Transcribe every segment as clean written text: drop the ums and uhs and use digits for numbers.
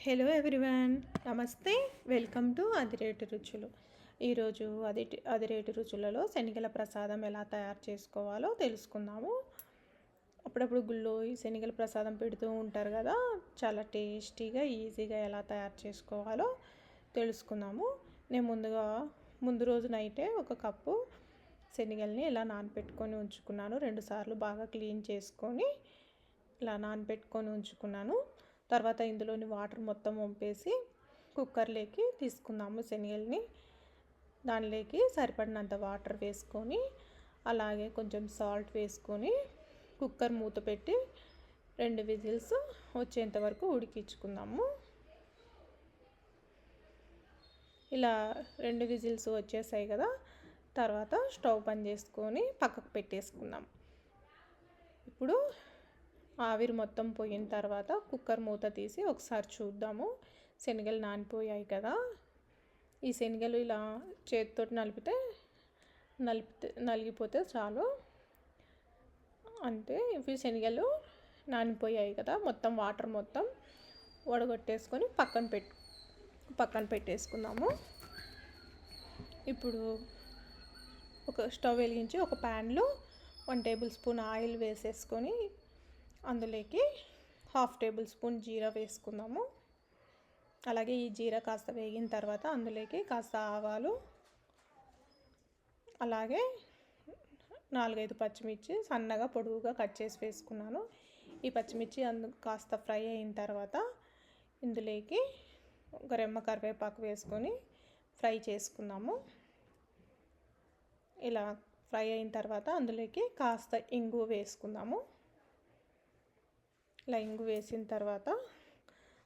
Hello everyone, నమస్తే. Welcome to అదిరేటు రుచులు. ఈరోజు అదిరేటు రుచులలో శనగల ప్రసాదం ఎలా తయారు చేసుకోవాలో తెలుసుకుందాము. అప్పుడప్పుడు గుళ్ళో ఈ శనగల ప్రసాదం పెడుతూ ఉంటారు కదా, చాలా టేస్టీగా ఈజీగా ఎలా తయారు చేసుకోవాలో తెలుసుకుందాము. నేను ముందు రోజు నైటే ఒక కప్పు శనగల్ని ఇలా నానబెట్టుకొని ఉంచుకున్నాను. 2 సార్లు బాగా క్లీన్ చేసుకొని ఇలా నానబెట్టుకొని ఉంచుకున్నాను. తర్వాత ఇందులోని వాటర్ మొత్తం వంపేసి కుక్కర్లోకి తీసుకుందాము శనగల్ని. దానిలోకి సరిపడినంత వాటర్ వేసుకొని, అలాగే కొంచెం సాల్ట్ వేసుకొని కుక్కర్ మూత పెట్టి 2 విజిల్స్ వచ్చేంత వరకు ఉడికించుకుందాము. ఇలా 2 విజిల్స్ వచ్చేసాయి కదా, తర్వాత స్టవ్ బంద్ చేసుకొని పక్కకు పెట్టేసుకుందాం. ఇప్పుడు ఆవిరి మొత్తం పోయిన తర్వాత కుక్కర్ మూత తీసి ఒకసారి చూద్దాము. శనగలు నానిపోయాయి కదా, ఈ శనగలు ఇలా చేతితో నలిగిపోతే చాలు. అంతే, ఇవి శనగలు నానిపోయాయి కదా, మొత్తం వాటర్ మొత్తం వడగొట్టేసుకొని పక్కన పెట్టేసుకుందాము. ఇప్పుడు ఒక స్టవ్ వెలిగించి ఒక ప్యాన్లో 1 టేబుల్ స్పూన్ ఆయిల్ వేసేసుకొని అందులోకి 1/2 టేబుల్ స్పూన్ జీరా వేసుకుందాము. అలాగే ఈ జీరా కాస్త వేగిన తర్వాత అందులోకి కాస్త ఆవాలు, అలాగే 4-5 పచ్చిమిర్చి సన్నగా పొడవుగా కట్ చేసి వేసుకున్నాను. ఈ పచ్చిమిర్చి కాస్త ఫ్రై అయిన తర్వాత ఇందులోకి ఒక రెమ్మ కరివేపాకు వేసుకొని ఫ్రై చేసుకుందాము. ఇలా ఫ్రై అయిన తర్వాత అందులోకి కాస్త ఇంగువ వేసుకుందాము. ఇలా ఇంగు వేసిన తర్వాత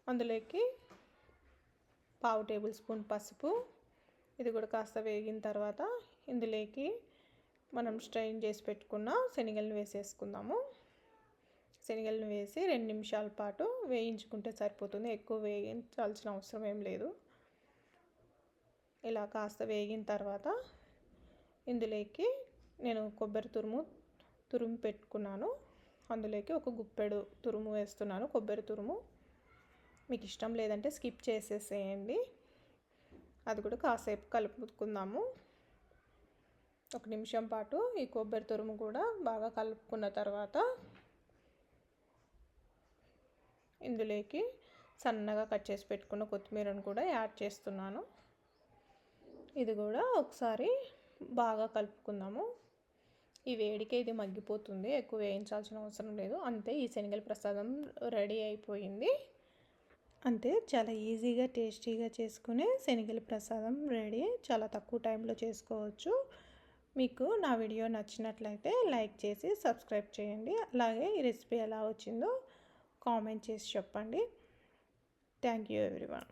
అందులోకి 1/2 టేబుల్ స్పూన్ పసుపు, ఇది కూడా కాస్త వేగిన తర్వాత ఇందులోకి మనం స్ట్రెయిన్ చేసి పెట్టుకున్న శనగలను వేసేసుకుందాము. శనగలను వేసి 2 నిమిషాల పాటు వేయించుకుంటే సరిపోతుంది, ఎక్కువ వేయించాల్సిన అవసరం ఏం లేదు. ఇలా కాస్త వేగిన తర్వాత ఇందులోకి నేను కొబ్బరి తురుము పెట్టుకున్నాను. అందులోకి ఒక గుప్పెడు తురుము వేస్తున్నాను, కొబ్బరి తురుము. మీకు ఇష్టం లేదంటే స్కిప్ చేసేసేయండి. అది కూడా కాసేపు కలుపుకుందాము. 1 నిమిషం పాటు ఈ కొబ్బరి తురుము కూడా బాగా కలుపుకున్న తర్వాత ఇందులోకి సన్నగా కట్ చేసి పెట్టుకున్న కొత్తిమీరను కూడా యాడ్ చేస్తున్నాను. ఇది కూడా ఒకసారి బాగా కలుపుకుందాము. ఈ వేడికే ఇది మగ్గిపోతుంది, ఎక్కువ వేయించాల్సిన అవసరం లేదు. అంతే, ఈ శనగల ప్రసాదం రెడీ అయిపోయింది. అంతే, చాలా ఈజీగా టేస్టీగా చేసుకునే శనగల ప్రసాదం రెడీ. చాలా తక్కువ టైంలో చేసుకోవచ్చు. మీకు నా వీడియో నచ్చినట్లయితే లైక్ చేసి సబ్స్క్రైబ్ చేయండి. అలాగే ఈ రెసిపీ ఎలా వచ్చిందో కామెంట్ చేసి చెప్పండి. Thank you everyone.